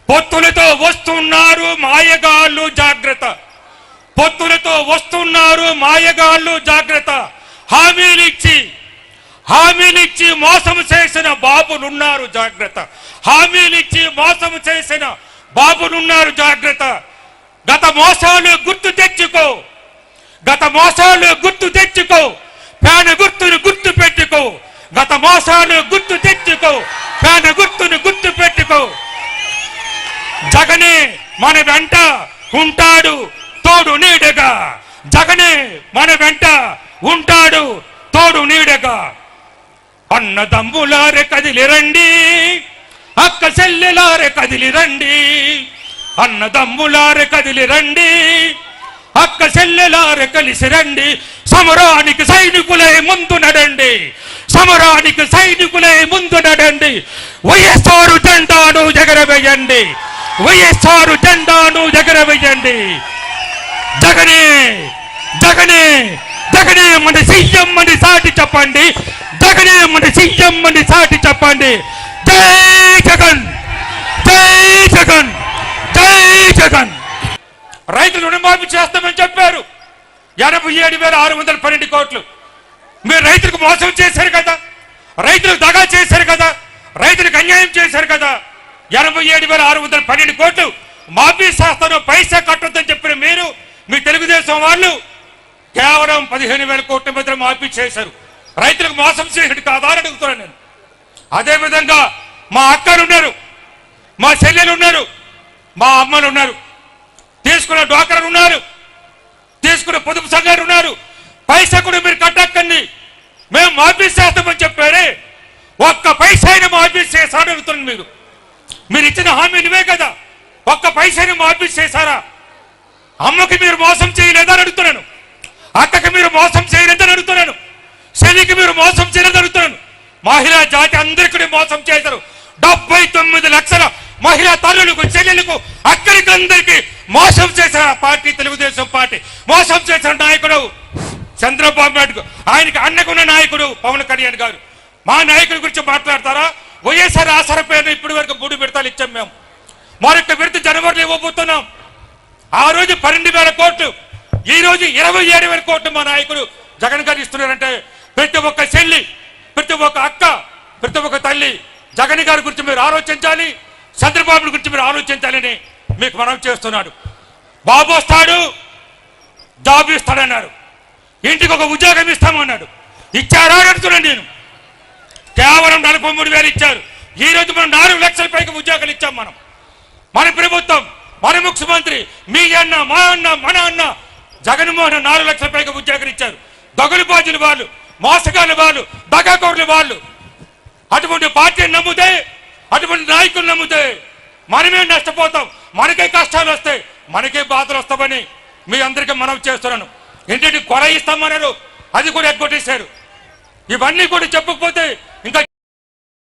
పొత్తులతో వస్తున్నారు మాయగాళ్ళు జాగ్రత్త. పొత్తులతో వస్తున్నారు మాయగాళ్ళు జాగ్రత్త. హామీలిచ్చి మోసం చేసిన బాబులున్నారు జాగ్రత్త. హామీలిచ్చి మోసం చేసిన బాబులున్నారు జాగ్రత్త. గత మోసాలు గుర్తు తెచ్చుకో, గత మోసాలు గుర్తు తెచ్చుకో, ఫ్యాన్ గుర్తును గుర్తు పెట్టుకో. గత మోసాలు గుర్తు తెచ్చుకో, ఫ్యాన్ గుర్తును గుర్తు పెట్టుకో. జగనే మన వెంట ఉంటాడు తోడు నీడగా. జగనే మన వెంట ఉంటాడు తోడు నీడగా. అన్నదమ్ములారే కదిలి రండి, అక్క చెల్లెలారే కదిలి రండి. అన్నదమ్ములారే కదిలి రండి, అక్క చెల్లెలారే కలిసి రండి. సమరానికి సైనికులే ముందు నడండి, సమరానికి సైనికులే ముందు నడండి. వైఎస్ఆర్ జెండాను ఎగరవేయండి, వైఎస్ఆర్ జెండాను ఎగరవేయండి. జగనే జగనే జగనే మన సీఎం అని సాటి చెప్పండి. జగనే మన సీఎం అని సాటి చెప్పండి. జై జగన్, జై జగన్, జై జగన్. రైతులు రుణమాఫీ చేస్తామని చెప్పారు. 87,612 కోట్లు. మీరు రైతులకు మోసం చేశారు కదా, రైతులకు దగా చేశారు కదా, రైతులకు అన్యాయం చేశారు కదా. 87,612 కోట్లు మాఫీ చేస్తాను, పైసా కట్టొద్దని చెప్పిన మీరు, మీ తెలుగుదేశం వాళ్ళు కేవలం 15,000 కోట్ల మధ్య మాఫీ చేశారు. రైతులకు మోసం చేసినట్టు కాదా అని అడుగుతున్నాను నేను. అదేవిధంగా మా అక్కలు ఉన్నారు, మా చెల్లెలు ఉన్నారు, మా అమ్మలు ఉన్నారు, తీసుకున్న డ్వాక్రాలు ఉన్నారు, తీసుకున్న పొదుపు సంఘాలు ఉన్నారు. పైసా కూడా మీరు కట్టక్కండి, మేము మాఫీ చేస్తామని చెప్పారే. ఒక్క పైసా అయినా మాఫీ చేశారు అడుగుతున్నాను. మీరు ఇచ్చిన హామీ నువ్వే కదా, ఒక్క పైసా మాఫీ చేశారా? అమ్మకి మీరు మోసం చేయలేదని అడుగుతున్నాను, అక్కకి మీరు మోసం చేయలేదని అడుగుతున్నాను, శనికి మీరు మోసం చేయలేదని అడుగుతున్నాను. మహిళా జాతి అందరికీ మోసం చేశారు. 79 లక్షల మహిళా తల్లులకు, చెల్లెలకు, అక్కడికి అందరికీ మోసం చేసిన పార్టీ తెలుగుదేశం పార్టీ. మోసం చేసిన నాయకుడు చంద్రబాబు నాయుడు, ఆయనకి అన్నకున్న నాయకుడు పవన్ కళ్యాణ్ గారు. మా నాయకుడి గురించి మాట్లాడతారా? వైఎస్ఆర్ ఆసరా పేరును ఇప్పటి వరకు 3 విడతలు ఇచ్చాం మేము. మరొక విడత జనవరిలో ఇవ్వబోతున్నాం. ఆ రోజు 12,000 కోట్లు, ఈ రోజు 27,000 కోట్లు మా నాయకుడు జగన్ గారు ఇస్తున్నారంటే ప్రతి ఒక్క చెల్లి, ప్రతి ఒక్క అక్క, ప్రతి ఒక్క తల్లి జగన్ గారి గురించి మీరు ఆలోచించాలి, చంద్రబాబు గురించి మీరు ఆలోచించాలని మీకు మనం చేస్తున్నాడు. బాబు వస్తాడు, జాబ్ ఇస్తాడన్నారు, ఇంటికి ఒక ఉద్యోగం ఇస్తామన్నాడు. ఇచ్చారా అడుగుతున్నాను నేను. కేవలం 43,000 ఇచ్చారు. ఈ రోజు మనం 4 లక్షల పైకి ఉద్యోగాలు ఇచ్చాం. మన ప్రభుత్వం, మన ముఖ్యమంత్రి, మీ అన్న, మా అన్న, మన అన్న జగన్మోహన్ 4 లక్షల పైకి ఉద్యోగాలు ఇచ్చారు. దొంగలు బాజులు వాళ్ళు, మోసగాళ్ళు వాళ్ళు, దగాకోర్లు వాళ్ళు. అటువంటి పార్టీని నమ్మితే, అటువంటి నాయకులు నమ్మితే మనమే నష్టపోతాం, మనకే కష్టాలు వస్తాయి, మనకే బాధలు వస్తామని మీ అందరికీ మనం చేస్తున్నాను. ఇంటికి కొర ఇస్తామన్నారు, అది కూడా ఎగ్గొట్టేశారు. ఇవన్నీ కూడా చెప్పకపోతే ఇంకా